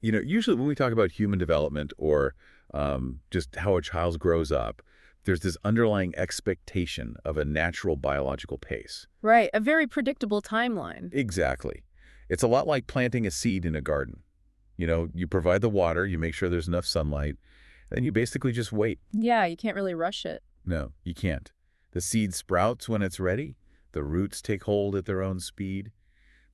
Usually when we talk about human development or just how a child grows up, there's this underlying expectation of a natural biological pace. Right, a very predictable timeline. Exactly. It's a lot like planting a seed in a garden. You provide the water, you make sure there's enough sunlight, then you basically just wait. Yeah, you can't really rush it. No, you can't. The seed sprouts when it's ready. The roots take hold at their own speed.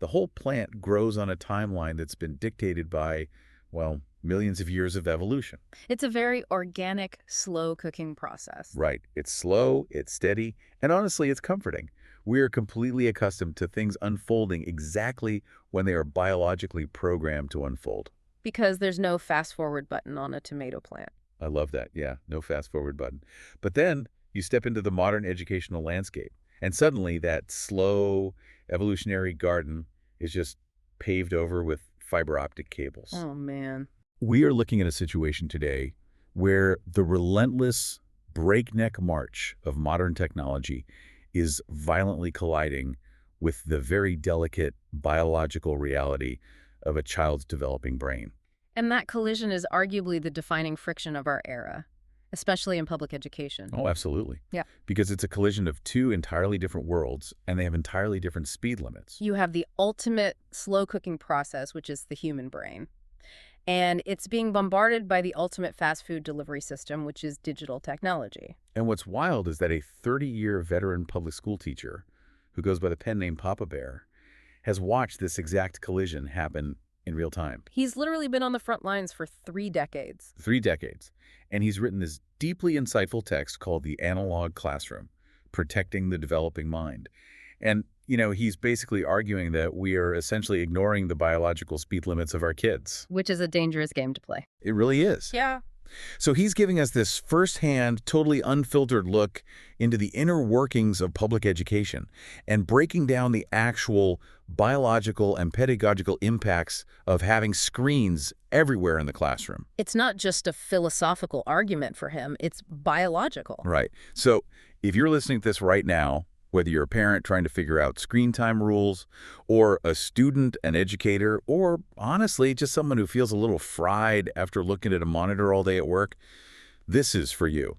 The whole plant grows on a timeline that's been dictated by, well, millions of years of evolution. It's a very organic, slow cooking process. Right. It's slow, it's steady, and honestly, it's comforting. We are completely accustomed to things unfolding exactly when they are biologically programmed to unfold. Because there's no fast forward button on a tomato plant. I love that. Yeah, no fast forward button. But then you step into the modern educational landscape, and suddenly that slow evolutionary garden is just paved over with fiber optic cables. Oh, man. We are looking at a situation today where the relentless breakneck march of modern technology is violently colliding with the very delicate biological reality of a child's developing brain. And that collision is arguably the defining friction of our era, especially in public education. Oh, absolutely. Yeah. Because it's a collision of two entirely different worlds, and they have entirely different speed limits. You have the ultimate slow cooking process, which is the human brain. And it's being bombarded by the ultimate fast food delivery system, which is digital technology. And what's wild is that a 30-year veteran public school teacher, who goes by the pen name Papa Bear, has watched this exact collision happen in real time. He's literally been on the front lines for 3 decades. 3 decades. And he's written this deeply insightful text called The Analog Classroom, Protecting the Developing Mind. And, he's basically arguing that we are essentially ignoring the biological speed limits of our kids. Which is a dangerous game to play. It really is. Yeah. So he's giving us this firsthand, totally unfiltered look into the inner workings of public education and breaking down the actual biological and pedagogical impacts of having screens everywhere in the classroom. It's not just a philosophical argument for him, it's biological. Right. So if you're listening to this right now, whether you're a parent trying to figure out screen time rules, or a student, an educator, or honestly, just someone who feels a little fried after looking at a monitor all day at work, this is for you.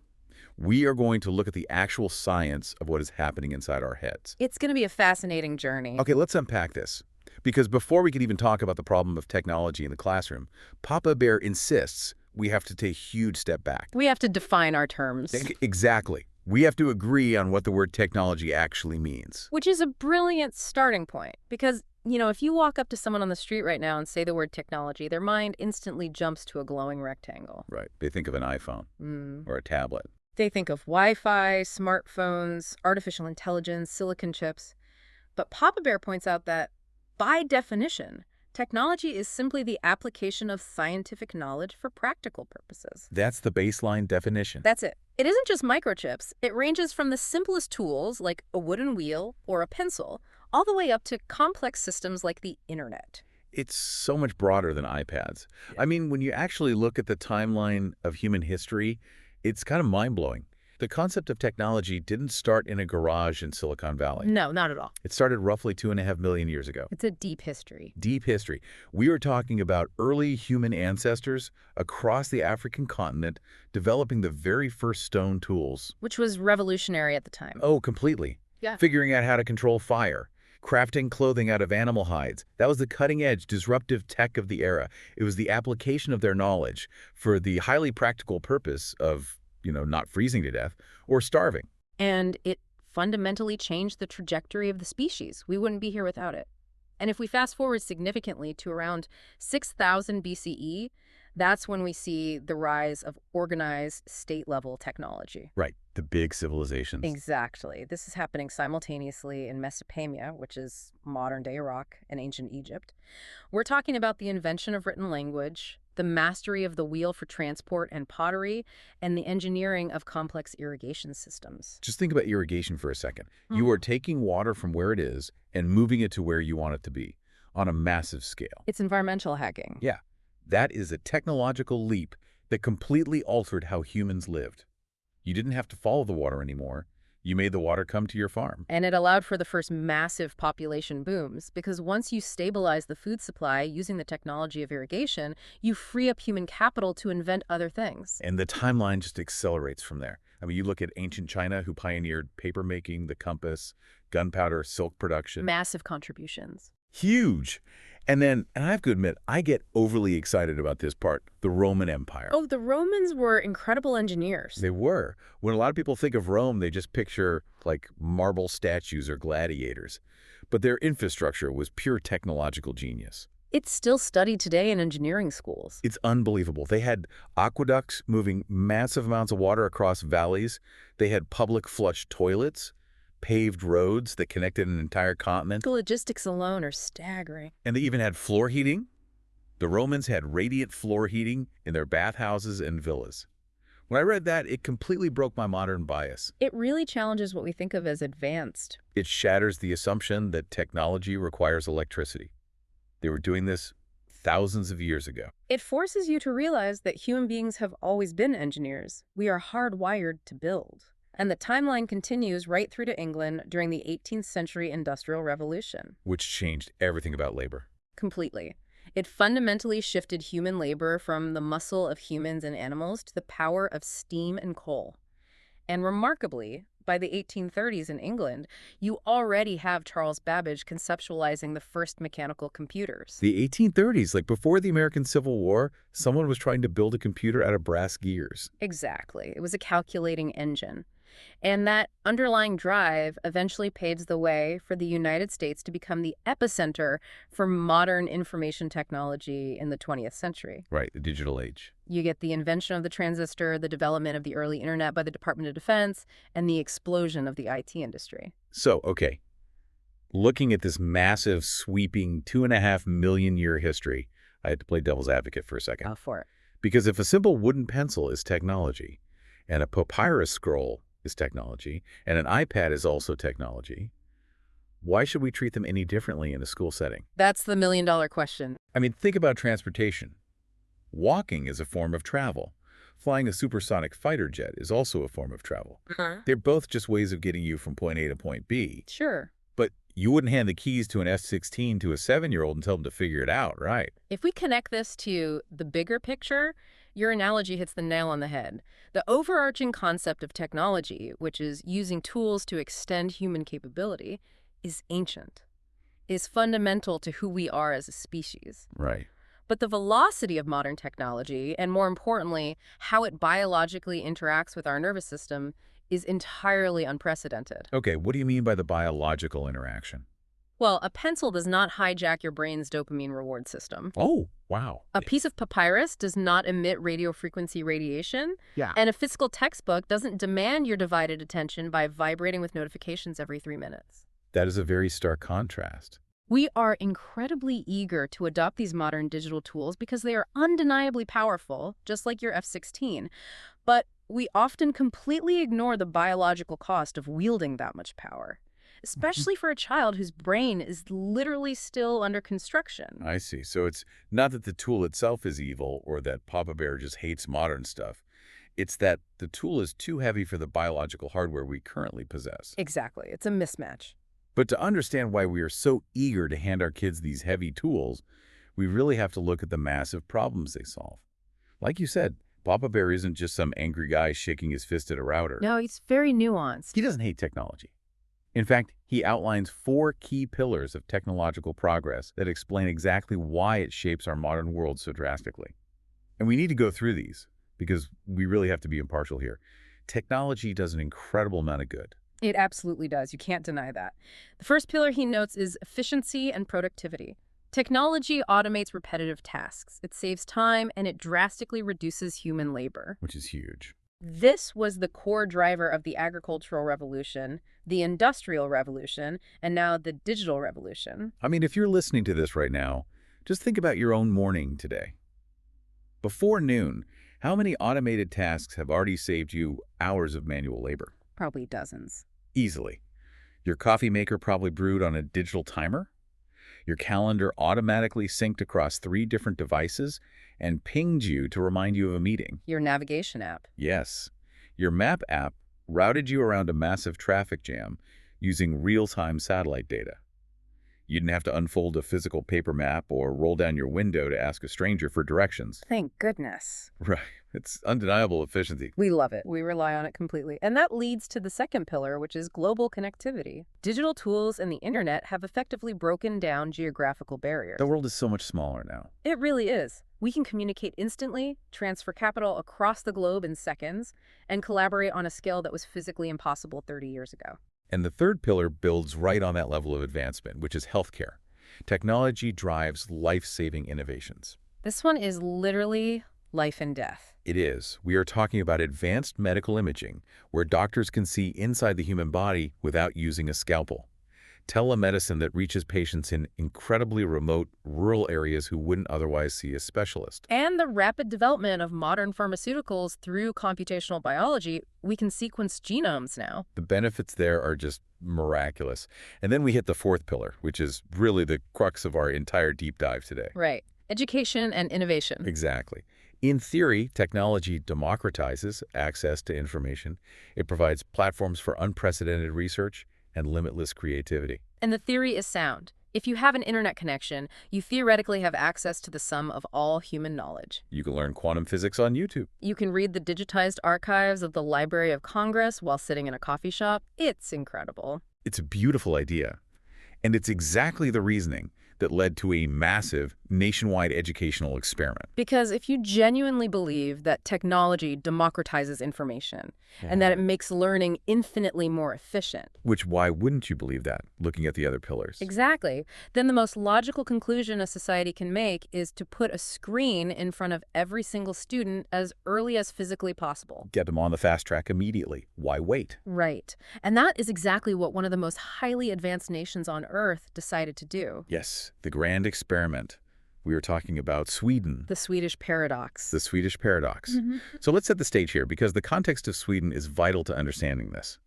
We are going to look at the actual science of what is happening inside our heads. It's going to be a fascinating journey. Okay, let's unpack this. Because before we could even talk about the problem of technology in the classroom, Papa Bear insists we have to take a huge step back. We have to define our terms. Exactly. We have to agree on what the word technology actually means. Which is a brilliant starting point. Because, if you walk up to someone on the street right now and say the word technology, their mind instantly jumps to a glowing rectangle. Right. They think of an iPhone or a tablet. They think of Wi-Fi, smartphones, artificial intelligence, silicon chips. But Papa Bear points out that, by definition, technology is simply the application of scientific knowledge for practical purposes. That's the baseline definition. That's it. It isn't just microchips. It ranges from the simplest tools, like a wooden wheel or a pencil, all the way up to complex systems like the internet. It's so much broader than iPads. Yeah. I mean, when you actually look at the timeline of human history, it's kind of mind-blowing. The concept of technology didn't start in a garage in Silicon Valley. No, not at all. It started roughly 2.5 million years ago. It's a deep history. Deep history. We are talking about early human ancestors across the African continent developing the very first stone tools. Which was revolutionary at the time. Oh, completely. Yeah. Figuring out how to control fire. Crafting clothing out of animal hides. That was the cutting-edge, disruptive tech of the era. It was the application of their knowledge for the highly practical purpose of not freezing to death or starving. And it fundamentally changed the trajectory of the species. We wouldn't be here without it. And if we fast forward significantly to around 6000 BCE, that's when we see the rise of organized state-level technology. Right, the big civilizations. Exactly. This is happening simultaneously in Mesopotamia, which is modern-day Iraq and ancient Egypt. We're talking about the invention of written language, the mastery of the wheel for transport and pottery, and the engineering of complex irrigation systems. Just think about irrigation for a second. You are taking water from where it is and moving it to where you want it to be on a massive scale. It's environmental hacking. Yeah, that is a technological leap that completely altered how humans lived. You didn't have to follow the water anymore. You made the water come to your farm. And it allowed for the first massive population booms, because once you stabilize the food supply using the technology of irrigation, you free up human capital to invent other things. And the timeline just accelerates from there. I mean, you look at ancient China, who pioneered paper making, the compass, gunpowder, silk production. Massive contributions. Huge. And then, and I have to admit, I get overly excited about this part, the Roman Empire. Oh, the Romans were incredible engineers. They were. When a lot of people think of Rome, they just picture, like, marble statues or gladiators. But their infrastructure was pure technological genius. It's still studied today in engineering schools. It's unbelievable. They had aqueducts moving massive amounts of water across valleys. They had public flush toilets, paved roads that connected an entire continent. The logistics alone are staggering. And they even had floor heating. The Romans had radiant floor heating in their bathhouses and villas. When I read that, it completely broke my modern bias. It really challenges what we think of as advanced. It shatters the assumption that technology requires electricity. They were doing this thousands of years ago. It forces you to realize that human beings have always been engineers. We are hardwired to build. And the timeline continues right through to England during the 18th century Industrial Revolution. Which changed everything about labor. Completely. It fundamentally shifted human labor from the muscle of humans and animals to the power of steam and coal. And remarkably, by the 1830s in England, you already have Charles Babbage conceptualizing the first mechanical computers. The 1830s, like before the American Civil War, someone was trying to build a computer out of brass gears. Exactly. It was a calculating engine. And that underlying drive eventually paves the way for the United States to become the epicenter for modern information technology in the 20th century. Right, the digital age. You get the invention of the transistor, the development of the early internet by the Department of Defense, and the explosion of the IT industry. So, okay, looking at this massive, sweeping 2.5 million year history, I had to play devil's advocate for a second. Go for it. Because if a simple wooden pencil is technology, and a papyrus scroll is technology, and an iPad is also technology, why should we treat them any differently in a school setting? That's the million-dollar question. I mean, think about transportation. Walking is a form of travel. Flying a supersonic fighter jet is also a form of travel. They're both just ways of getting you from point A to point B. Sure. But you wouldn't hand the keys to an F-16 to a 7-year-old and tell them to figure it out, right? If we connect this to the bigger picture, your analogy hits the nail on the head. The overarching concept of technology, which is using tools to extend human capability, is ancient, is fundamental to who we are as a species. Right. But the velocity of modern technology, and more importantly, how it biologically interacts with our nervous system, is entirely unprecedented. Okay, what do you mean by the biological interaction? Well, a pencil does not hijack your brain's dopamine reward system. Oh, wow. A piece of papyrus does not emit radiofrequency radiation. Yeah. And a physical textbook doesn't demand your divided attention by vibrating with notifications every 3 minutes. That is a very stark contrast. We are incredibly eager to adopt these modern digital tools because they are undeniably powerful, just like your F-16. But we often completely ignore the biological cost of wielding that much power, especially for a child whose brain is literally still under construction. I see. So it's not that the tool itself is evil or that Papa Bear just hates modern stuff. It's that the tool is too heavy for the biological hardware we currently possess. Exactly. It's a mismatch. But to understand why we are so eager to hand our kids these heavy tools, we really have to look at the massive problems they solve. Like you said, Papa Bear isn't just some angry guy shaking his fist at a router. No, it's very nuanced. He doesn't hate technology. In fact, he outlines 4 key pillars of technological progress that explain exactly why it shapes our modern world so drastically. And we need to go through these because we really have to be impartial here. Technology does an incredible amount of good. It absolutely does. You can't deny that. The first pillar he notes is efficiency and productivity. Technology automates repetitive tasks. It saves time and it drastically reduces human labor. Which is huge. This was the core driver of the agricultural revolution, the industrial revolution, and now the digital revolution. I mean, if you're listening to this right now, just think about your own morning today. Before noon, how many automated tasks have already saved you hours of manual labor? Probably dozens. Easily. Your coffee maker probably brewed on a digital timer. Your calendar automatically synced across 3 different devices and pinged you to remind you of a meeting. Your navigation app. Yes. Your map app routed you around a massive traffic jam using real-time satellite data. You didn't have to unfold a physical paper map or roll down your window to ask a stranger for directions. Thank goodness. Right. It's undeniable efficiency. We love it. We rely on it completely. And that leads to the second pillar, which is global connectivity. Digital tools and the internet have effectively broken down geographical barriers. The world is so much smaller now. It really is. We can communicate instantly, transfer capital across the globe in seconds, and collaborate on a scale that was physically impossible 30 years ago. And the third pillar builds right on that level of advancement, which is healthcare. Technology drives life-saving innovations. This one is literally life and death. It is. We are talking about advanced medical imaging, where doctors can see inside the human body without using a scalpel. Telemedicine that reaches patients in incredibly remote, rural areas who wouldn't otherwise see a specialist. And the rapid development of modern pharmaceuticals through computational biology, we can sequence genomes now. The benefits there are just miraculous. And then we hit the fourth pillar, which is really the crux of our entire deep dive today. Right. Education and innovation. Exactly. In theory, technology democratizes access to information. It provides platforms for unprecedented research and limitless creativity. And the theory is sound. If you have an internet connection, you theoretically have access to the sum of all human knowledge. You can learn quantum physics on YouTube. You can read the digitized archives of the Library of Congress while sitting in a coffee shop. It's incredible. It's a beautiful idea. And it's exactly the reasoning that led to a massive nationwide educational experiment. Because if you genuinely believe that technology democratizes information and that it makes learning infinitely more efficient. Which, why wouldn't you believe that, looking at the other pillars? Exactly. Then the most logical conclusion a society can make is to put a screen in front of every single student as early as physically possible. Get them on the fast track immediately. Why wait? Right. And that is exactly what one of the most highly advanced nations on Earth decided to do. Yes, the grand experiment. We were talking about Sweden. The Swedish paradox. The Swedish paradox. So let's set the stage here, because the context of Sweden is vital to understanding this.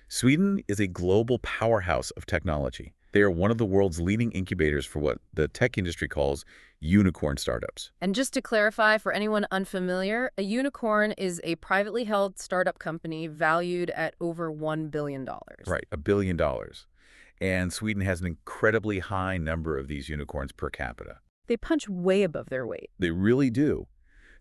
Sweden is a global powerhouse of technology. They are one of the world's leading incubators for what the tech industry calls unicorn startups. And just to clarify for anyone unfamiliar, a unicorn is a privately held startup company valued at over $1 billion. Right, $1 billion. And Sweden has an incredibly high number of these unicorns per capita. They punch way above their weight. They really do.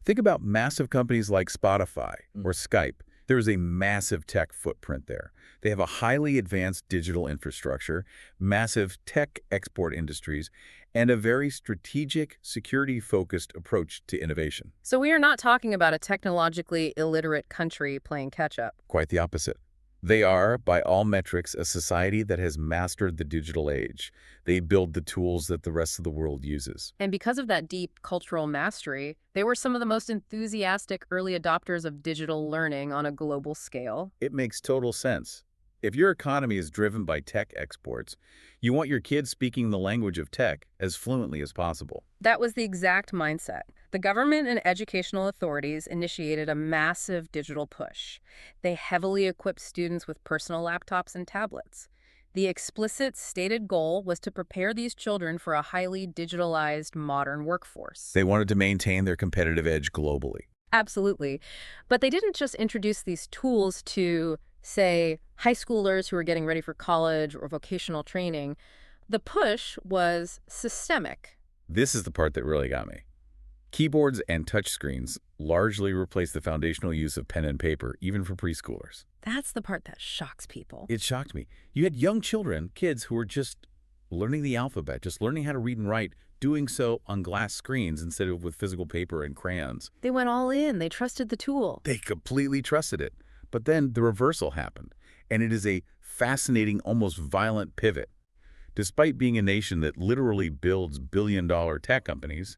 Think about massive companies like Spotify or Skype. There is a massive tech footprint there. They have a highly advanced digital infrastructure, massive tech export industries, and a very strategic, security-focused approach to innovation. So we are not talking about a technologically illiterate country playing catch-up. Quite the opposite. They are, by all metrics, a society that has mastered the digital age. They build the tools that the rest of the world uses. And because of that deep cultural mastery, they were some of the most enthusiastic early adopters of digital learning on a global scale. It makes total sense. If your economy is driven by tech exports, you want your kids speaking the language of tech as fluently as possible. That was the exact mindset. The government and educational authorities initiated a massive digital push. They heavily equipped students with personal laptops and tablets. The explicit stated goal was to prepare these children for a highly digitalized modern workforce. They wanted to maintain their competitive edge globally. Absolutely. But they didn't just introduce these tools to, say, high schoolers who are getting ready for college or vocational training. The push was systemic. This is the part that really got me. Keyboards and touchscreens largely replaced the foundational use of pen and paper, even for preschoolers. That's the part that shocks people. It shocked me. You had young children, kids who were just learning the alphabet, just learning how to read and write, doing so on glass screens instead of with physical paper and crayons. They went all in. They trusted the tool. They completely trusted it. But then the reversal happened, and it is a fascinating, almost violent pivot. Despite being a nation that literally builds billion-dollar tech companies,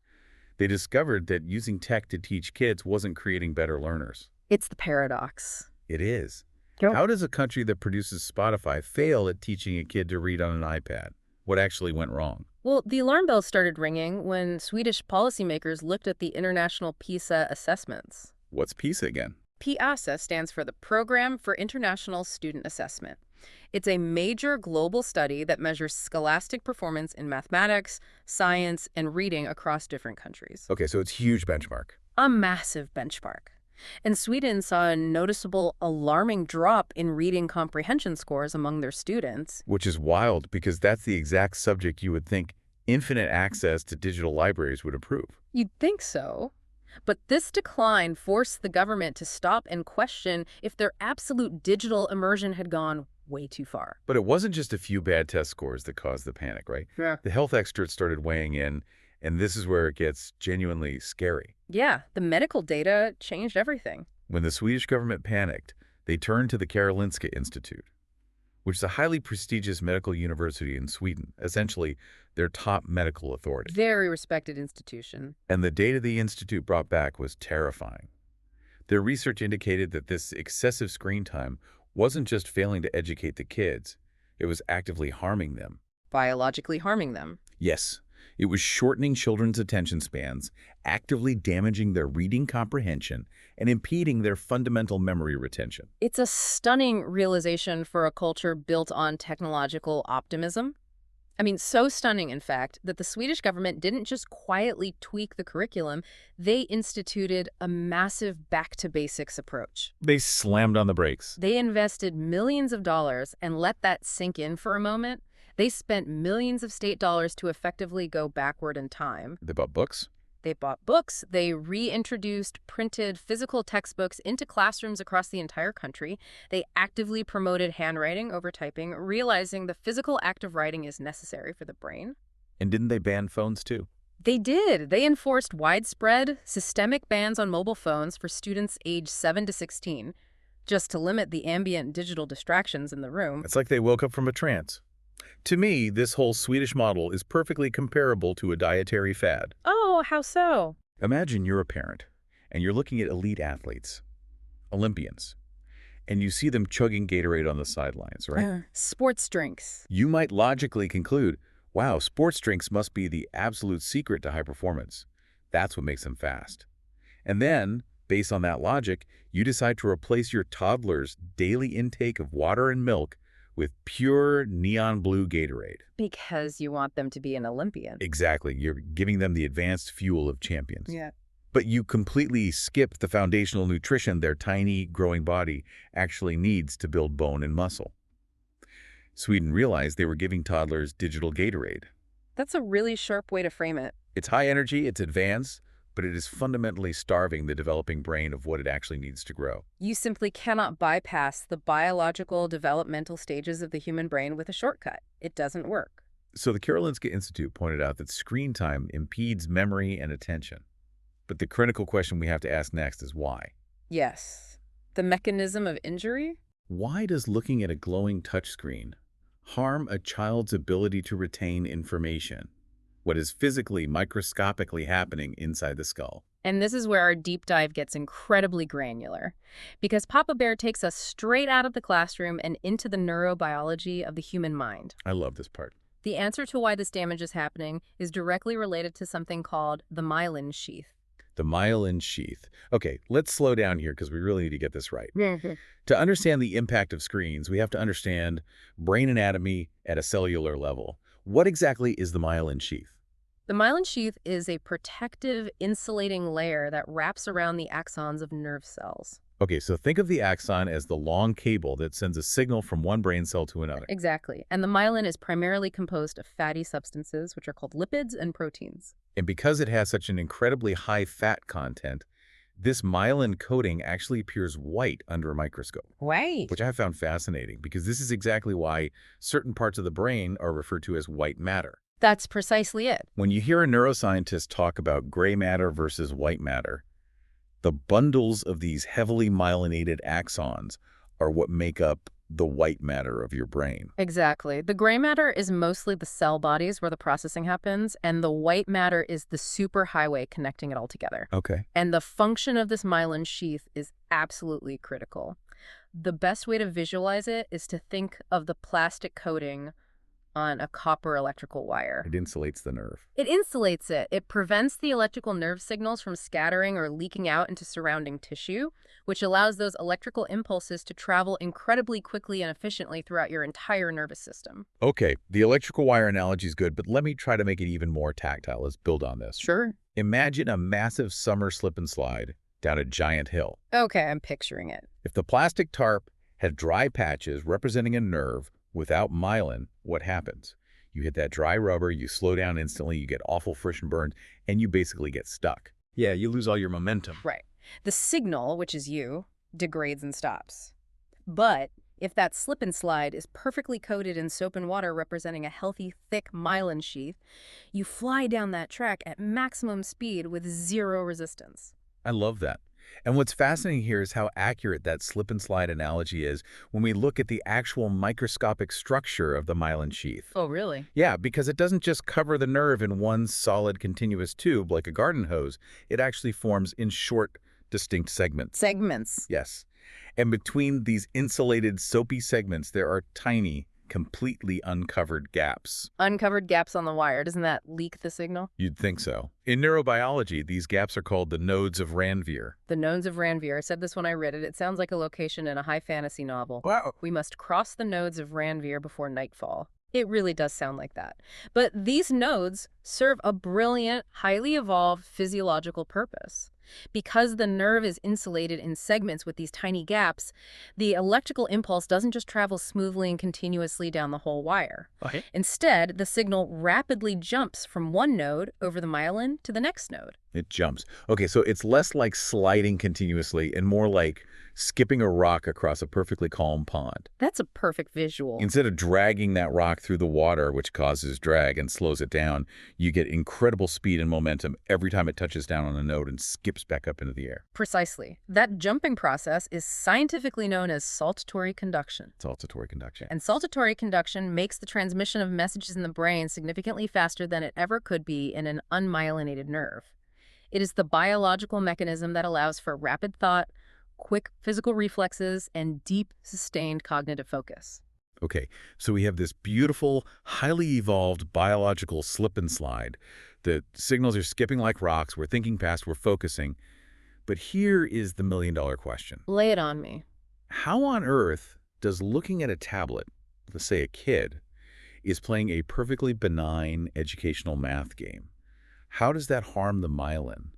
they discovered that using tech to teach kids wasn't creating better learners. It's the paradox. It is. Yep. How does a country that produces Spotify fail at teaching a kid to read on an iPad? What actually went wrong? Well, the alarm bells started ringing when Swedish policymakers looked at the international PISA assessments. What's PISA again? PISA stands for the Program for International Student Assessment. It's a major global study that measures scholastic performance in mathematics, science, and reading across different countries. Okay, so it's a huge benchmark. A massive benchmark. And Sweden saw a noticeable, alarming drop in reading comprehension scores among their students. Which is wild because that's the exact subject you would think infinite access to digital libraries would improve. You'd think so. But this decline forced the government to stop and question if their absolute digital immersion had gone way too far. But it wasn't just a few bad test scores that caused the panic, right? Yeah. The health experts started weighing in, and this is where it gets genuinely scary. Yeah, the medical data changed everything. When the Swedish government panicked, they turned to the Karolinska Institute, which is a highly prestigious medical university in Sweden, essentially their top medical authority. Very respected institution. And the data the institute brought back was terrifying. Their research indicated that this excessive screen time wasn't just failing to educate the kids, it was actively harming them. Biologically harming them. Yes, it was shortening children's attention spans, actively damaging their reading comprehension, and impeding their fundamental memory retention. It's a stunning realization for a culture built on technological optimism. I mean, so stunning, in fact, that the Swedish government didn't just quietly tweak the curriculum, they instituted a massive back-to-basics approach. They slammed on the brakes. They invested millions of dollars, and let that sink in for a moment. They spent millions of state dollars to effectively go backward in time. They bought books. They bought books, they reintroduced printed physical textbooks into classrooms across the entire country. They actively promoted handwriting over typing, realizing the physical act of writing is necessary for the brain. And didn't they ban phones too? They did. They enforced widespread, systemic bans on mobile phones for students aged 7 to 16, just to limit the ambient digital distractions in the room. It's like they woke up from a trance. To me, this whole Swedish model is perfectly comparable to a dietary fad. Oh, how so? Imagine you're a parent, and you're looking at elite athletes, Olympians, and you see them chugging Gatorade on the sidelines, right? Sports drinks. You might logically conclude, wow, sports drinks must be the absolute secret to high performance. That's what makes them fast. And then, based on that logic, you decide to replace your toddler's daily intake of water and milk with pure neon blue Gatorade. Because you want them to be an Olympian. Exactly. You're giving them the advanced fuel of champions. Yeah. But you completely skip the foundational nutrition their tiny, growing body actually needs to build bone and muscle. Sweden realized they were giving toddlers digital Gatorade. That's a really sharp way to frame it. It's high energy, it's advanced, but it is fundamentally starving the developing brain of what it actually needs to grow. You simply cannot bypass the biological developmental stages of the human brain with a shortcut. It doesn't work. So the Karolinska Institute pointed out that screen time impedes memory and attention. But the critical question we have to ask next is why? Yes. The mechanism of injury? Why does looking at a glowing touchscreen harm a child's ability to retain information? What is physically, microscopically happening inside the skull? And this is where our deep dive gets incredibly granular, because Papa Bear takes us straight out of the classroom and into the neurobiology of the human mind. I love this part. The answer to why this damage is happening is directly related to something called the myelin sheath. The myelin sheath. Okay, let's slow down here because we really need to get this right. To understand the impact of screens, we have to understand brain anatomy at a cellular level. What exactly is the myelin sheath? The myelin sheath is a protective, insulating layer that wraps around the axons of nerve cells. Okay, so think of the axon as the long cable that sends a signal from one brain cell to another. Exactly. And the myelin is primarily composed of fatty substances, which are called lipids and proteins. And because it has such an incredibly high fat content, this myelin coating actually appears white under a microscope. White? Which I found fascinating because this is exactly why certain parts of the brain are referred to as white matter. That's precisely it. When you hear a neuroscientist talk about gray matter versus white matter, the bundles of these heavily myelinated axons are what make up the white matter of your brain. Exactly. The gray matter is mostly the cell bodies where the processing happens, and the white matter is the superhighway connecting it all together. Okay. And the function of this myelin sheath is absolutely critical. The best way to visualize it is to think of the plastic coating on a copper electrical wire. It insulates the nerve. It insulates it. It prevents the electrical nerve signals from scattering or leaking out into surrounding tissue, which allows those electrical impulses to travel incredibly quickly and efficiently throughout your entire nervous system. Okay, the electrical wire analogy is good, but let me try to make it even more tactile. Let's build on this. Sure. Imagine a massive summer slip and slide down a giant hill. Okay, I'm picturing it. If the plastic tarp had dry patches representing a nerve without myelin, what happens? You hit that dry rubber, you slow down instantly, you get awful friction burns, and you basically get stuck. Yeah, you lose all your momentum. Right. The signal, which is you, degrades and stops. But if that slip and slide is perfectly coated in soap and water representing a healthy, thick myelin sheath, you fly down that track at maximum speed with zero resistance. I love that. And what's fascinating here is how accurate that slip and slide analogy is when we look at the actual microscopic structure of the myelin sheath. Oh, really? Yeah, because it doesn't just cover the nerve in one solid continuous tube like a garden hose. It actually forms in short, distinct segments. Segments. Yes. And between these insulated, soapy segments, there are tiny, completely uncovered gaps. Uncovered gaps on the wire. Doesn't that leak the signal? You'd think so. In neurobiology, these gaps are called the nodes of Ranvier. The nodes of Ranvier. I said this when I read it. It sounds like a location in a high fantasy novel. Wow. We must cross the nodes of Ranvier before nightfall. It really does sound like that. But these nodes serve a brilliant, highly evolved physiological purpose. Because the nerve is insulated in segments with these tiny gaps, the electrical impulse doesn't just travel smoothly and continuously down the whole wire. Okay. Instead, the signal rapidly jumps from one node over the myelin to the next node. It jumps. Okay, so it's less like sliding continuously and more like skipping a rock across a perfectly calm pond. That's a perfect visual. Instead of dragging that rock through the water, which causes drag and slows it down, you get incredible speed and momentum every time it touches down on a node and skips back up into the air. Precisely. That jumping process is scientifically known as saltatory conduction. Saltatory conduction. And saltatory conduction makes the transmission of messages in the brain significantly faster than it ever could be in an unmyelinated nerve. It is the biological mechanism that allows for rapid thought, quick physical reflexes, and deep, sustained cognitive focus. Okay, so we have this beautiful, highly evolved biological slip and slide. The signals are skipping like rocks, we're thinking fast, we're focusing. But here is the million-dollar question. Lay it on me. How on earth does looking at a tablet, let's say a kid, is playing a perfectly benign educational math game? How does that harm the myelin?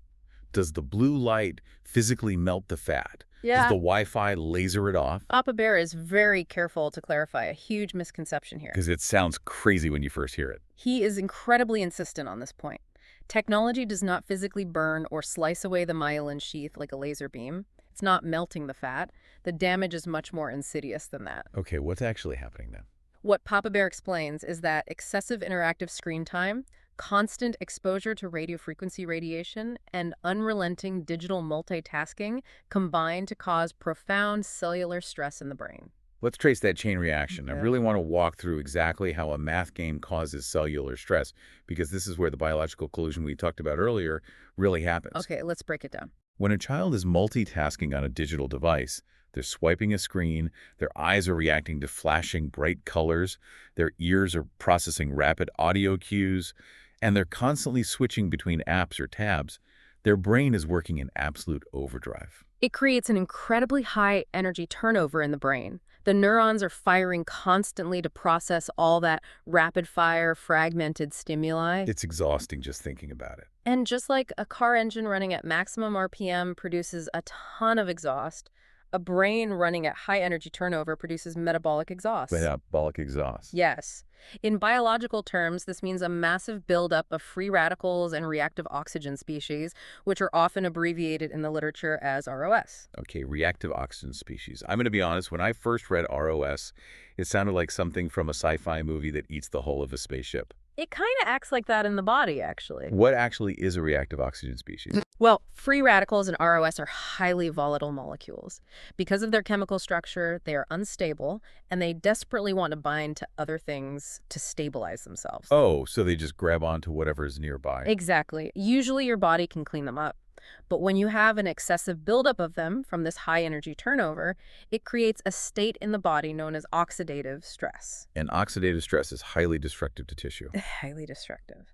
Does the blue light physically melt the fat? Does the Wi-Fi laser it off? Papa Bear is very careful to clarify a huge misconception here. Because it sounds crazy when you first hear it. He is incredibly insistent on this point. Technology does not physically burn or slice away the myelin sheath like a laser beam. It's not melting the fat. The damage is much more insidious than that. Okay, what's actually happening then? What Papa Bear explains is that excessive interactive screen time, constant exposure to radiofrequency radiation, and unrelenting digital multitasking combine to cause profound cellular stress in the brain. Let's trace that chain reaction. I Yeah. really want to walk through exactly how a math game causes cellular stress, because this is where the biological collision we talked about earlier really happens. Okay, let's break it down. When a child is multitasking on a digital device, they're swiping a screen, their eyes are reacting to flashing bright colors, their ears are processing rapid audio cues, and they're constantly switching between apps or tabs. Their brain is working in absolute overdrive. It creates an incredibly high energy turnover in the brain. The neurons are firing constantly to process all that rapid-fire, fragmented stimuli. It's exhausting just thinking about it. And just like a car engine running at maximum RPM produces a ton of exhaust, a brain running at high energy turnover produces metabolic exhaust. Metabolic exhaust. Yes. In biological terms, this means a massive buildup of free radicals and reactive oxygen species, which are often abbreviated in the literature as ROS. Okay, reactive oxygen species. I'm going to be honest, when I first read ROS, it sounded like something from a sci-fi movie that eats the hull of a spaceship. It kind of acts like that in the body, actually. What actually is a reactive oxygen species? Well, free radicals and ROS are highly volatile molecules. Because of their chemical structure, they are unstable, and they desperately want to bind to other things to stabilize themselves. Oh, so they just grab onto whatever is nearby. Exactly. Usually your body can clean them up. But when you have an excessive buildup of them from this high energy turnover, it creates a state in the body known as oxidative stress. And oxidative stress is highly destructive to tissue. Highly destructive.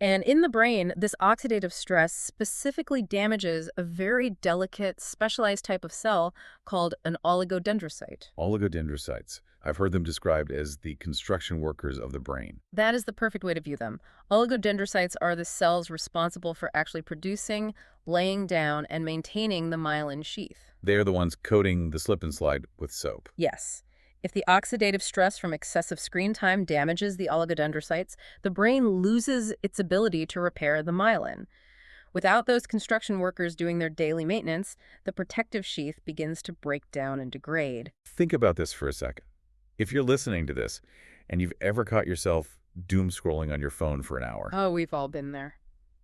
And in the brain, this oxidative stress specifically damages a very delicate, specialized type of cell called an oligodendrocyte. Oligodendrocytes. I've heard them described as the construction workers of the brain. That is the perfect way to view them. Oligodendrocytes are the cells responsible for actually producing, laying down, and maintaining the myelin sheath. They are the ones coating the slip and slide with soap. Yes. If the oxidative stress from excessive screen time damages the oligodendrocytes, the brain loses its ability to repair the myelin. Without those construction workers doing their daily maintenance, the protective sheath begins to break down and degrade. Think about this for a second. If you're listening to this and you've ever caught yourself doom scrolling on your phone for an hour, Oh, we've all been there.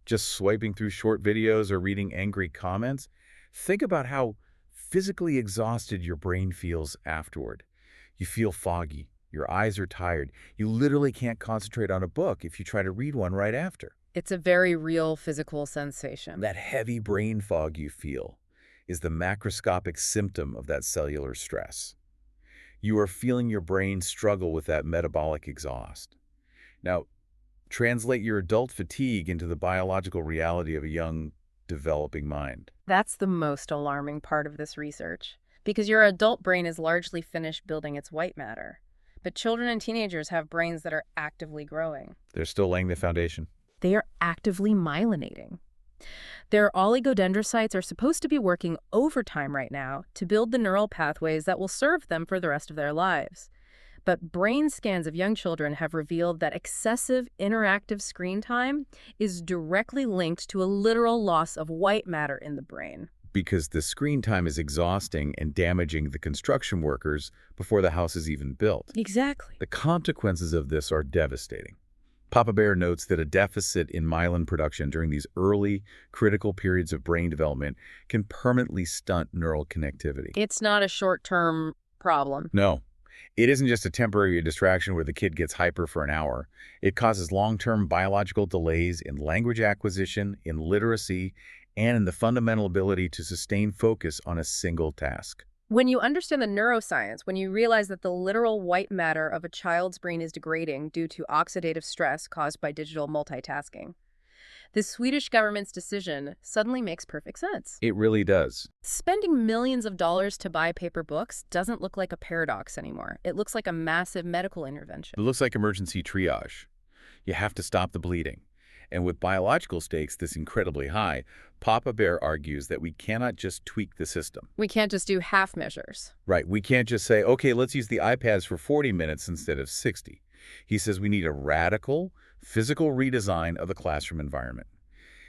just swiping through short videos or reading angry comments, think about how physically exhausted your brain feels afterward. You feel foggy, your eyes are tired, you literally can't concentrate on a book if you try to read one right after. It's a very real physical sensation. That heavy brain fog you feel is the macroscopic symptom of that cellular stress. You are feeling your brain struggle with that metabolic exhaust. Now, translate your adult fatigue into the biological reality of a young, developing mind. That's the most alarming part of this research, because your adult brain is largely finished building its white matter. But children and teenagers have brains that are actively growing. They're still laying the foundation. They are actively myelinating. Their oligodendrocytes are supposed to be working overtime right now to build the neural pathways that will serve them for the rest of their lives. But brain scans of young children have revealed that excessive interactive screen time is directly linked to a literal loss of white matter in the brain. Because the screen time is exhausting and damaging the construction workers before the house is even built. Exactly. The consequences of this are devastating. Papa Bear notes that a deficit in myelin production during these early, critical periods of brain development can permanently stunt neural connectivity. It's not a short-term problem. No, it isn't just a temporary distraction where the kid gets hyper for an hour. It causes long-term biological delays in language acquisition, in literacy, and in the fundamental ability to sustain focus on a single task. When you understand the neuroscience, when you realize that the literal white matter of a child's brain is degrading due to oxidative stress caused by digital multitasking, the Swedish government's decision suddenly makes perfect sense. It really does. Spending millions of dollars to buy paper books doesn't look like a paradox anymore. It looks like a massive medical intervention. It looks like emergency triage. You have to stop the bleeding. And with biological stakes this incredibly high, Papa Bear argues that we cannot just tweak the system. We can't just do half measures. Right, we can't just say, okay, let's use the iPads for 40 minutes instead of 60. He says we need a radical, physical redesign of the classroom environment.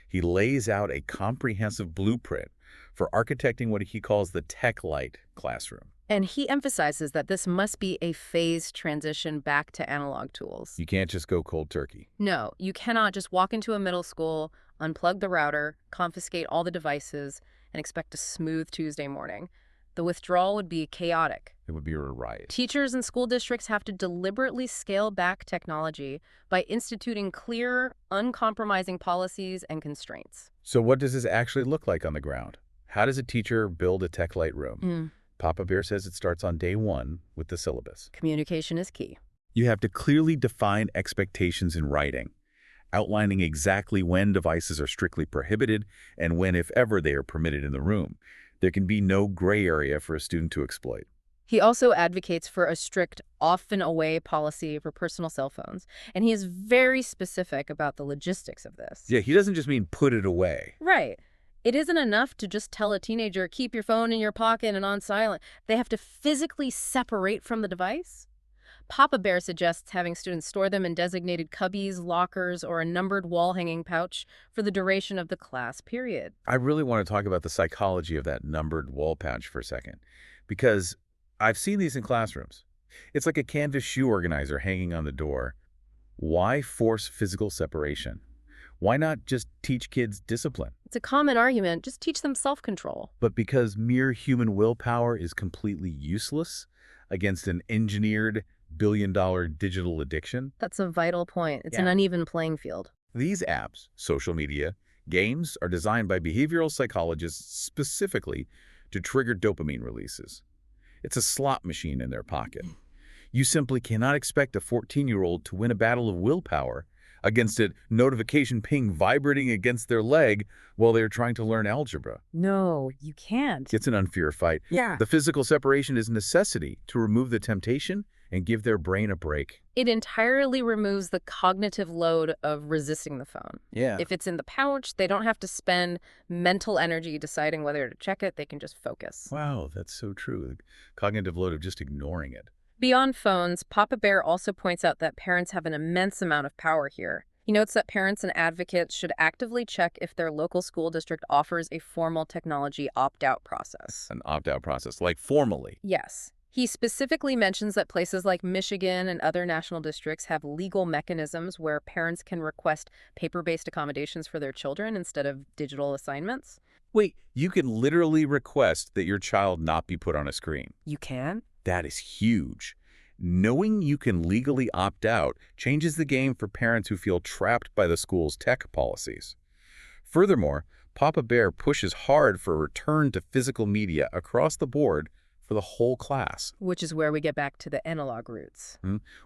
He lays out a comprehensive blueprint for architecting what he calls the tech-light classroom. And he emphasizes that this must be a phased transition back to analog tools. You can't just go cold turkey. No, you cannot just walk into a middle school, unplug the router, confiscate all the devices, and expect a smooth Tuesday morning. The withdrawal would be chaotic. It would be a riot. Teachers and school districts have to deliberately scale back technology by instituting clear, uncompromising policies and constraints. So what does this actually look like on the ground? How does a teacher build a tech-light room? Papa Bear says it starts on day one with the syllabus. Communication is key. You have to clearly define expectations in writing, outlining exactly when devices are strictly prohibited and when, if ever, they are permitted in the room. There can be no gray area for a student to exploit. He also advocates for a strict off-and-away policy for personal cell phones, and he is very specific about the logistics of this. Yeah, he doesn't just mean put it away. Right. It isn't enough to just tell a teenager, keep your phone in your pocket and on silent. They have to physically separate from the device. Papa Bear suggests having students store them in designated cubbies, lockers, or a numbered wall-hanging pouch for the duration of the class period. I really want to talk about the psychology of that numbered wall pouch for a second, because I've seen these in classrooms. It's like a canvas shoe organizer hanging on the door. Why force physical separation? Why not just teach kids discipline? It's a common argument. Just teach them self-control. But because mere human willpower is completely useless against an engineered billion-dollar digital addiction? That's a vital point. It's an Yeah. uneven playing field. These apps, social media, games are designed by behavioral psychologists specifically to trigger dopamine releases. It's a slot machine in their pocket. You simply cannot expect a 14-year-old to win a battle of willpower against a notification ping vibrating against their leg while they're trying to learn algebra. No, you can't. It's an unfair fight. Yeah. The physical separation is a necessity to remove the temptation and give their brain a break. It entirely removes the cognitive load of resisting the phone. Yeah. If it's in the pouch, they don't have to spend mental energy deciding whether to check it. They can just focus. Wow, that's so true. The cognitive load of just ignoring it. Beyond phones, Papa Bear also points out that parents have an immense amount of power here. He notes that parents and advocates should actively check if their local school district offers a formal technology opt-out process. An opt-out process, like formally. Yes. He specifically mentions that places like Michigan and other national districts have legal mechanisms where parents can request paper-based accommodations for their children instead of digital assignments. Wait, you can literally request that your child not be put on a screen. You can? That is huge. Knowing you can legally opt out changes the game for parents who feel trapped by the school's tech policies. Furthermore, Papa Bear pushes hard for a return to physical media across the board for the whole class. Which is where we get back to the analog roots.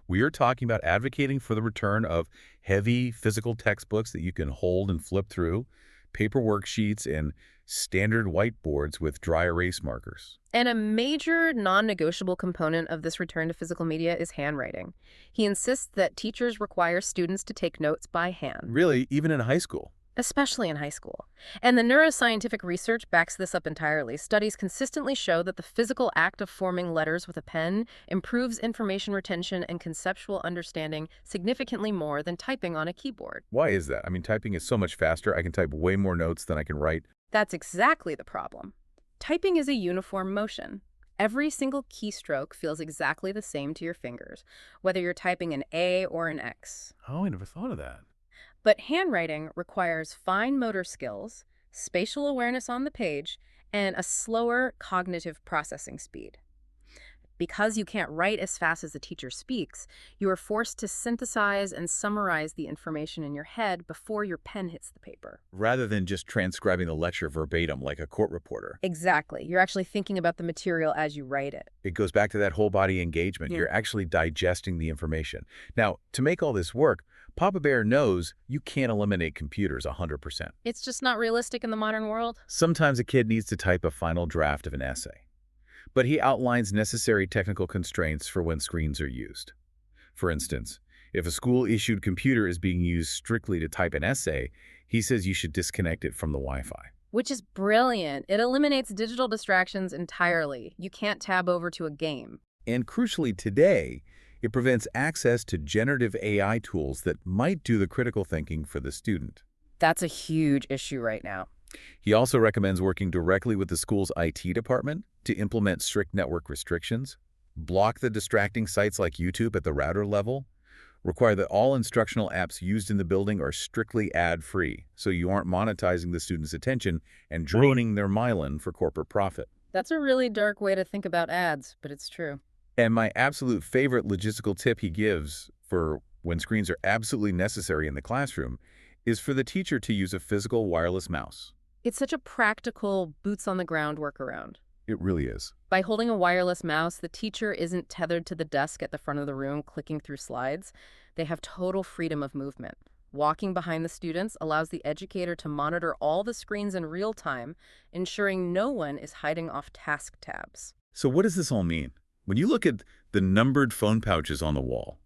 We are talking about advocating for the return of heavy physical textbooks that you can hold and flip through, paper worksheets, and standard whiteboards with dry erase markers. And a major non-negotiable component of this return to physical media is handwriting. He insists that teachers require students to take notes by hand. Really, even in high school. Especially in high school. And the neuroscientific research backs this up entirely. Studies consistently show that the physical act of forming letters with a pen improves information retention and conceptual understanding significantly more than typing on a keyboard. Why is that? I mean, typing is so much faster. I can type way more notes than I can write. That's exactly the problem. Typing is a uniform motion. Every single keystroke feels exactly the same to your fingers, whether you're typing an A or an X. Oh, I never thought of that. But handwriting requires fine motor skills, spatial awareness on the page, and a slower cognitive processing speed. Because you can't write as fast as the teacher speaks, you are forced to synthesize and summarize the information in your head before your pen hits the paper. Rather than just transcribing the lecture verbatim like a court reporter. Exactly. You're actually thinking about the material as you write it. It goes back to that whole body engagement. Yeah. You're actually digesting the information. Now, to make all this work, Papa Bear knows you can't eliminate computers 100%. It's just not realistic in the modern world. Sometimes a kid needs to type a final draft of an essay. But he outlines necessary technical constraints for when screens are used. For instance, if a school-issued computer is being used strictly to type an essay, he says you should disconnect it from the Wi-Fi. Which is brilliant. It eliminates digital distractions entirely. You can't tab over to a game. And crucially today, it prevents access to generative AI tools that might do the critical thinking for the student. That's a huge issue right now. He also recommends working directly with the school's IT department to implement strict network restrictions, block the distracting sites like YouTube at the router level, require that all instructional apps used in the building are strictly ad-free so you aren't monetizing the students' attention and draining their myelin for corporate profit. That's a really dark way to think about ads, but it's true. And my absolute favorite logistical tip he gives for when screens are absolutely necessary in the classroom is for the teacher to use a physical wireless mouse. It's such a practical, boots-on-the-ground workaround. It really is. By holding a wireless mouse, the teacher isn't tethered to the desk at the front of the room clicking through slides. They have total freedom of movement. Walking behind the students allows the educator to monitor all the screens in real time, ensuring no one is hiding off task tabs. So what does this all mean? When you look at the numbered phone pouches on the wall,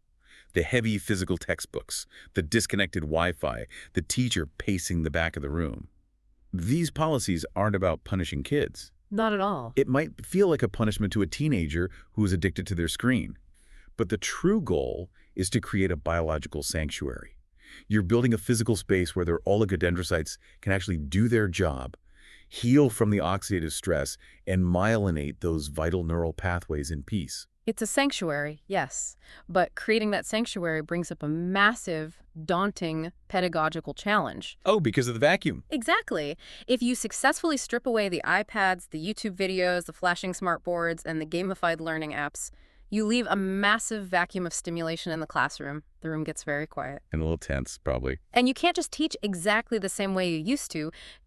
the heavy physical textbooks, the disconnected Wi-Fi, the teacher pacing the back of the room, these policies aren't about punishing kids. Not at all. It might feel like a punishment to a teenager who is addicted to their screen. But the true goal is to create a biological sanctuary. You're building a physical space where their oligodendrocytes can actually do their job, heal from the oxidative stress, and myelinate those vital neural pathways in peace. It's a sanctuary, yes, but creating that sanctuary brings up a massive, daunting pedagogical challenge. Oh, because of the vacuum. Exactly. If you successfully strip away the iPads, the YouTube videos, the flashing smartboards, and the gamified learning apps, you leave a massive vacuum of stimulation in the classroom. The room gets very quiet. And a little tense, probably. And you can't just teach exactly the same way you used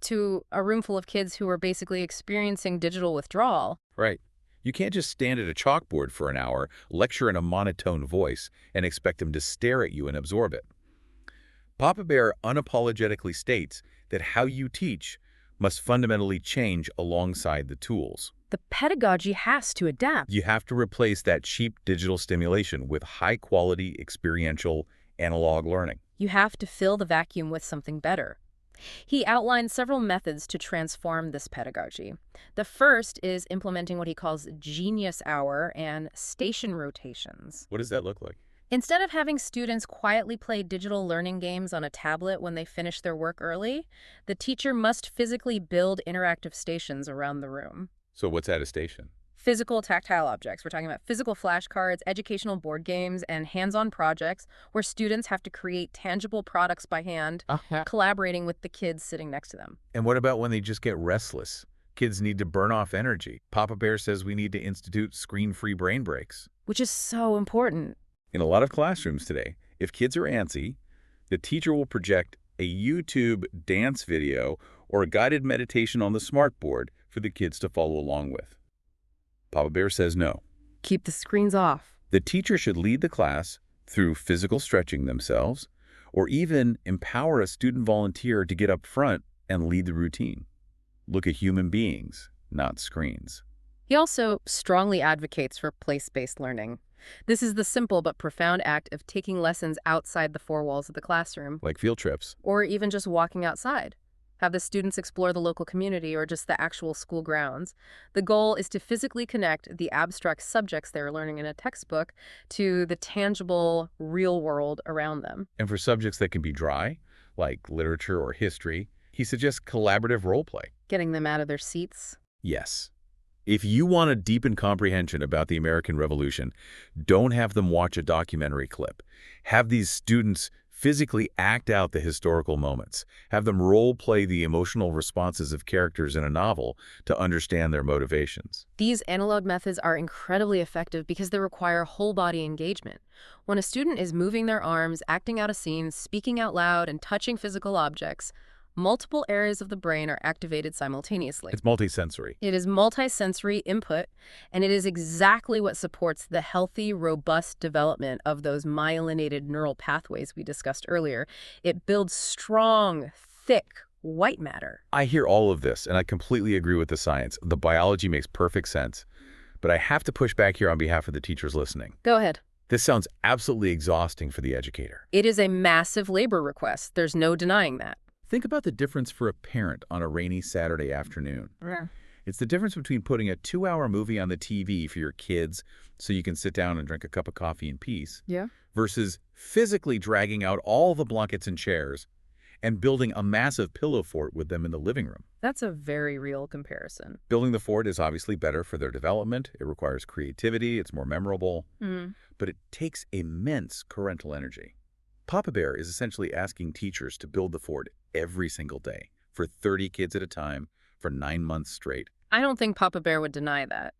to a room full of kids who are basically experiencing digital withdrawal. Right. You can't just stand at a chalkboard for an hour, lecture in a monotone voice, and expect them to stare at you and absorb it. Papa Bear unapologetically states that how you teach must fundamentally change alongside the tools. The pedagogy has to adapt. You have to replace that cheap digital stimulation with high-quality, experiential, analog learning. You have to fill the vacuum with something better. He outlined several methods to transform this pedagogy. The first is implementing what he calls genius hour and station rotations. What does that look like? Instead of having students quietly play digital learning games on a tablet when they finish their work early, the teacher must physically build interactive stations around the room. So what's at a station? Physical tactile objects. We're talking about physical flashcards, educational board games, and hands-on projects where students have to create tangible products by hand, collaborating with the kids sitting next to them. And what about when they just get restless? Kids need to burn off energy. Papa Bear says we need to institute screen-free brain breaks. Which is so important. In a lot of classrooms today, if kids are antsy, the teacher will project a YouTube dance video or a guided meditation on the smartboard for the kids to follow along with. Papa Bear says no. Keep the screens off. The teacher should lead the class through physical stretching themselves, or even empower a student volunteer to get up front and lead the routine. Look at human beings, not screens. He also strongly advocates for place-based learning. This is the simple but profound act of taking lessons outside the four walls of the classroom, Like field trips. or even just walking outside. Have the students explore the local community or just the actual school grounds. The goal is to physically connect the abstract subjects they're learning in a textbook to the tangible, real world around them. And for subjects that can be dry, like literature or history, he suggests collaborative role play. Getting them out of their seats. Yes. If you want to deepen comprehension about the American Revolution, don't have them watch a documentary clip. Have these students physically act out the historical moments. Have them role-play the emotional responses of characters in a novel to understand their motivations. These analog methods are incredibly effective because they require whole-body engagement. When a student is moving their arms, acting out a scene, speaking out loud, and touching physical objects, multiple areas of the brain are activated simultaneously. It's multisensory. It is multisensory input, and it is exactly what supports the healthy, robust development of those myelinated neural pathways we discussed earlier. It builds strong, thick, white matter. I hear all of this, and I completely agree with the science. The biology makes perfect sense. But I have to push back here on behalf of the teachers listening. Go ahead. This sounds absolutely exhausting for the educator. It is a massive labor request. There's no denying that. Think about the difference for a parent on a rainy Saturday afternoon. It's the difference between putting a 2-hour movie on the TV for your kids so you can sit down and drink a cup of coffee in peace, versus physically dragging out all the blankets and chairs and building a massive pillow fort with them in the living room. That's a very real comparison. Building the fort is obviously better for their development. It requires creativity. It's more memorable. But it takes immense parental energy. Papa Bear is essentially asking teachers to build the fort every single day for 30 kids at a time for 9 months straight. I don't think Papa Bear would deny that.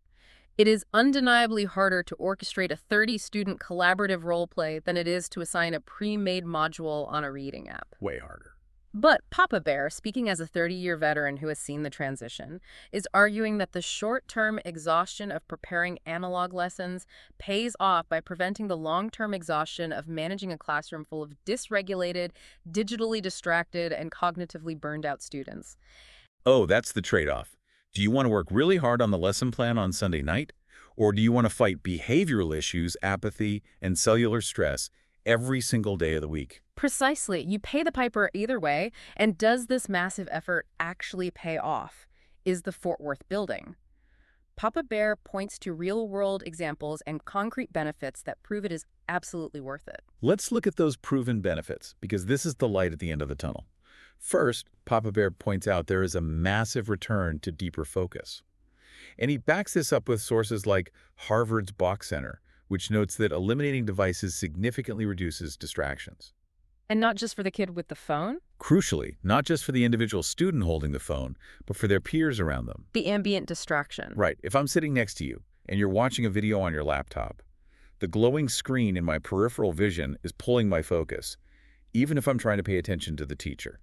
It is undeniably harder to orchestrate a 30-student collaborative role play than it is to assign a pre-made module on a reading app. Way harder. But Papa Bear, speaking as a 30-year veteran who has seen the transition, is arguing that the short-term exhaustion of preparing analog lessons pays off by preventing the long-term exhaustion of managing a classroom full of dysregulated, digitally distracted, and cognitively burned-out students. Oh, that's the trade-off. Do you want to work really hard on the lesson plan on Sunday night? Or do you want to fight behavioral issues, apathy, and cellular stress every single day of the week? Precisely. You pay the piper either way, and does this massive effort actually pay off? Is the fort worth building? Papa Bear points to real-world examples and concrete benefits that prove it is absolutely worth it. Let's look at those proven benefits, because this is the light at the end of the tunnel. First, Papa Bear points out there is a massive return to deeper focus. And he backs this up with sources like Harvard's Box Center, which notes that eliminating devices significantly reduces distractions. And not just for the kid with the phone? Crucially, not just for the individual student holding the phone, but for their peers around them. The ambient distraction. Right. If I'm sitting next to you and you're watching a video on your laptop, the glowing screen in my peripheral vision is pulling my focus, even if I'm trying to pay attention to the teacher.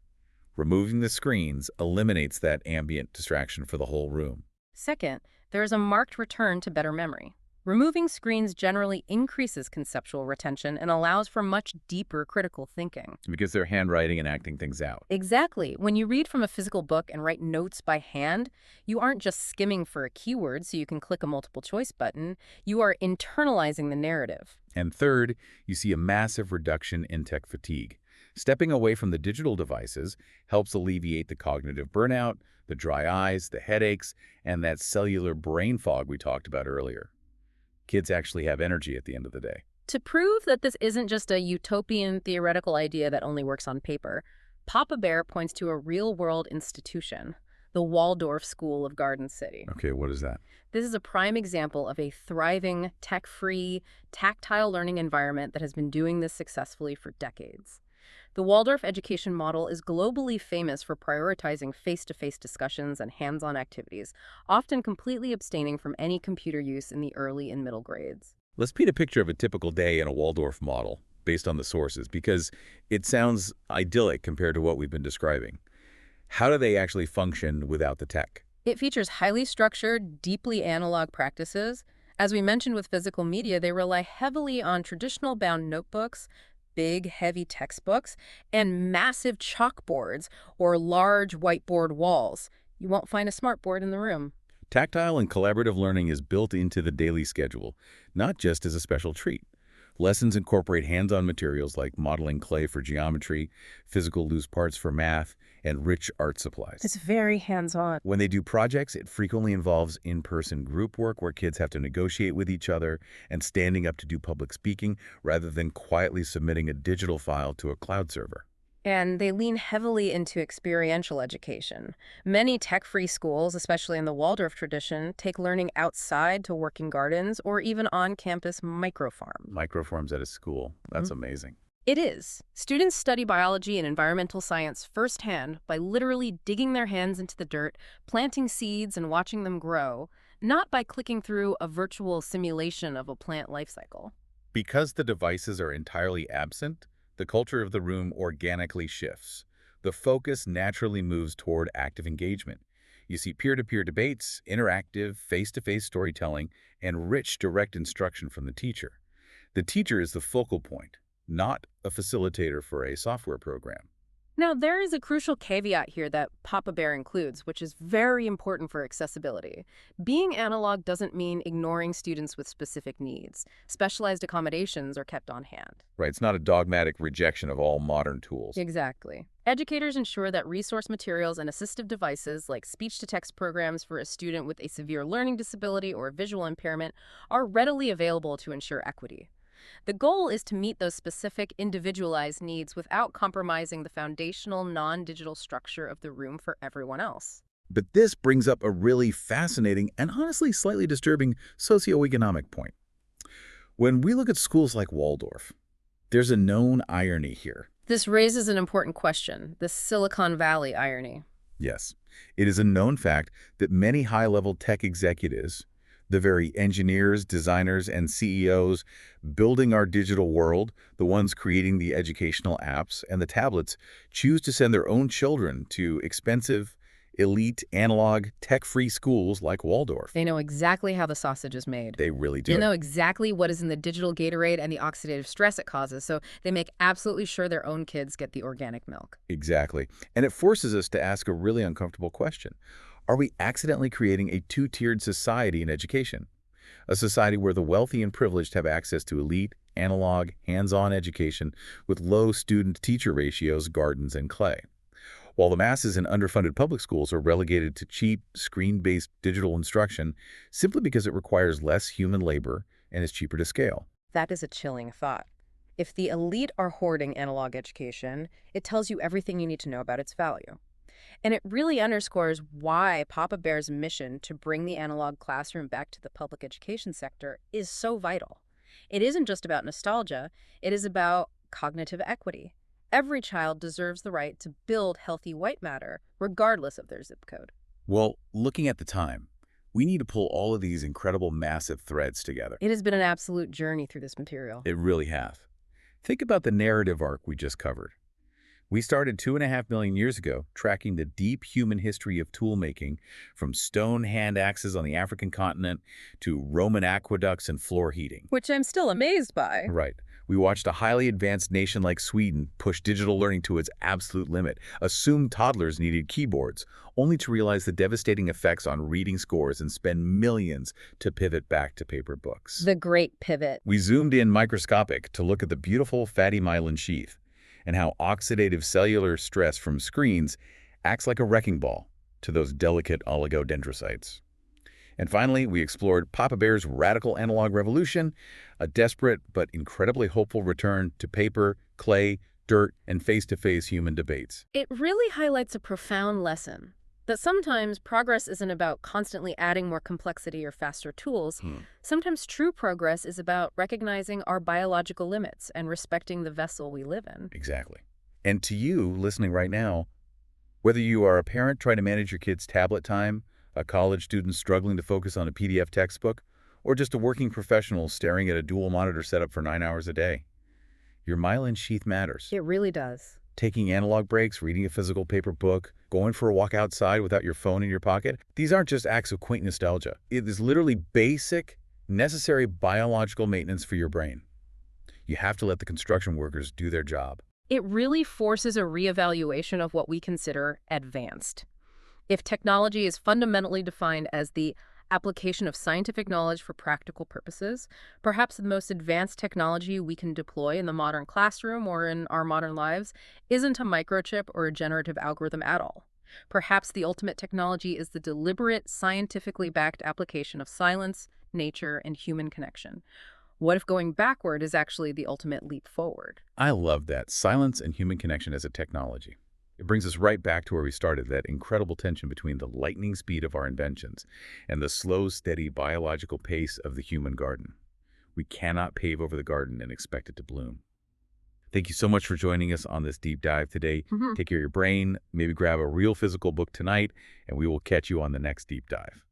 Removing the screens eliminates that ambient distraction for the whole room. Second, there is a marked return to better memory. Removing screens generally increases conceptual retention and allows for much deeper critical thinking. Because they're handwriting and acting things out. Exactly. When you read from a physical book and write notes by hand, you aren't just skimming for a keyword so you can click a multiple choice button. You are internalizing the narrative. And third, you see a massive reduction in tech fatigue. Stepping away from the digital devices helps alleviate the cognitive burnout, the dry eyes, the headaches, and that cellular brain fog we talked about earlier. Kids actually have energy at the end of the day. To prove that this isn't just a utopian theoretical idea that only works on paper, Papa Bear points to a real-world institution, the Waldorf School of Garden City. Okay, what is that? This is a prime example of a thriving, tech-free, tactile learning environment that has been doing this successfully for decades. The Waldorf education model is globally famous for prioritizing face-to-face discussions and hands-on activities, often completely abstaining from any computer use in the early and middle grades. Let's paint a picture of a typical day in a Waldorf model based on the sources, because it sounds idyllic compared to what we've been describing. How do they actually function without the tech? It features highly structured, deeply analog practices. As we mentioned with physical media, they rely heavily on traditional bound notebooks, big, heavy textbooks, and massive chalkboards or large whiteboard walls. You won't find a smartboard in the room. Tactile and collaborative learning is built into the daily schedule, not just as a special treat. Lessons incorporate hands-on materials like modeling clay for geometry, physical loose parts for math, and rich art supplies. It's very hands-on. When they do projects, it frequently involves in-person group work where kids have to negotiate with each other and standing up to do public speaking rather than quietly submitting a digital file to a cloud server. And they lean heavily into experiential education. Many tech-free schools, especially in the Waldorf tradition, take learning outside to working gardens or even on-campus microfarms. Microforms at a school. That's amazing. It is. Students study biology and environmental science firsthand by literally digging their hands into the dirt, planting seeds, and watching them grow, not by clicking through a virtual simulation of a plant life cycle. Because the devices are entirely absent, the culture of the room organically shifts. The focus naturally moves toward active engagement. You see peer-to-peer debates, interactive, face-to-face storytelling, and rich direct instruction from the teacher. The teacher is the focal point, not a facilitator for a software program. Now, there is a crucial caveat here that Papa Bear includes, which is very important for accessibility. Being analog doesn't mean ignoring students with specific needs. Specialized accommodations are kept on hand. Right, it's not a dogmatic rejection of all modern tools. Exactly. Educators ensure that resource materials and assistive devices like speech-to-text programs for a student with a severe learning disability or visual impairment are readily available to ensure equity. The goal is to meet those specific, individualized needs without compromising the foundational, non-digital structure of the room for everyone else. But this brings up a really fascinating and honestly slightly disturbing socioeconomic point. When we look at schools like Waldorf, there's a known irony here. This raises an important question, the Silicon Valley irony. Yes, it is a known fact that many high-level tech executives, the very engineers, designers, and CEOs building our digital world, the ones creating the educational apps and the tablets, choose to send their own children to expensive, elite, analog, tech-free schools like Waldorf. They know exactly how the sausage is made. They really do. They know exactly what is in the digital Gatorade and the oxidative stress it causes, so they make absolutely sure their own kids get the organic milk. Exactly. And it forces us to ask a really uncomfortable question. Are we accidentally creating a two-tiered society in education? A society where the wealthy and privileged have access to elite, analog, hands-on education with low student-teacher ratios, gardens, and clay, while the masses in underfunded public schools are relegated to cheap, screen-based digital instruction simply because it requires less human labor and is cheaper to scale. That is a chilling thought. If the elite are hoarding analog education, it tells you everything you need to know about its value. And it really underscores why Papa Bear's mission to bring the analog classroom back to the public education sector is so vital. It isn't just about nostalgia, it is about cognitive equity. Every child deserves the right to build healthy white matter, regardless of their zip code. Well, looking at the time, we need to pull all of these incredible massive threads together. It has been an absolute journey through this material. It really has. Think about the narrative arc we just covered. We started 2.5 million years ago, tracking the deep human history of tool-making, from stone hand axes on the African continent to Roman aqueducts and floor heating. Which I'm still amazed by. Right. We watched a highly advanced nation like Sweden push digital learning to its absolute limit, assume toddlers needed keyboards, only to realize the devastating effects on reading scores and spend millions to pivot back to paper books. The great pivot. We zoomed in microscopic to look at the beautiful fatty myelin sheath and how oxidative cellular stress from screens acts like a wrecking ball to those delicate oligodendrocytes. And finally, we explored Papa Bear's radical analog revolution, a desperate but incredibly hopeful return to paper, clay, dirt, and face-to-face human debates. It really highlights a profound lesson that sometimes progress isn't about constantly adding more complexity or faster tools. Sometimes true progress is about recognizing our biological limits and respecting the vessel we live in. Exactly. And to you, listening right now, whether you are a parent trying to manage your kid's tablet time, a college student struggling to focus on a PDF textbook, or just a working professional staring at a dual monitor setup for 9 hours a day, your myelin sheath matters. It really does. Taking analog breaks, reading a physical paper book, going for a walk outside without your phone in your pocket, these aren't just acts of quaint nostalgia. It is literally basic, necessary biological maintenance for your brain. You have to let the construction workers do their job. It really forces a reevaluation of what we consider advanced. If technology is fundamentally defined as the application of scientific knowledge for practical purposes, perhaps the most advanced technology we can deploy in the modern classroom or in our modern lives isn't a microchip or a generative algorithm at all. Perhaps the ultimate technology is the deliberate, scientifically backed application of silence, nature, and human connection. What if going backward is actually the ultimate leap forward? I love that. Silence and human connection as a technology. It brings us right back to where we started, that incredible tension between the lightning speed of our inventions and the slow, steady biological pace of the human garden. We cannot pave over the garden and expect it to bloom. Thank you so much for joining us on this deep dive today. Take care of your brain, maybe grab a real physical book tonight, and we will catch you on the next deep dive.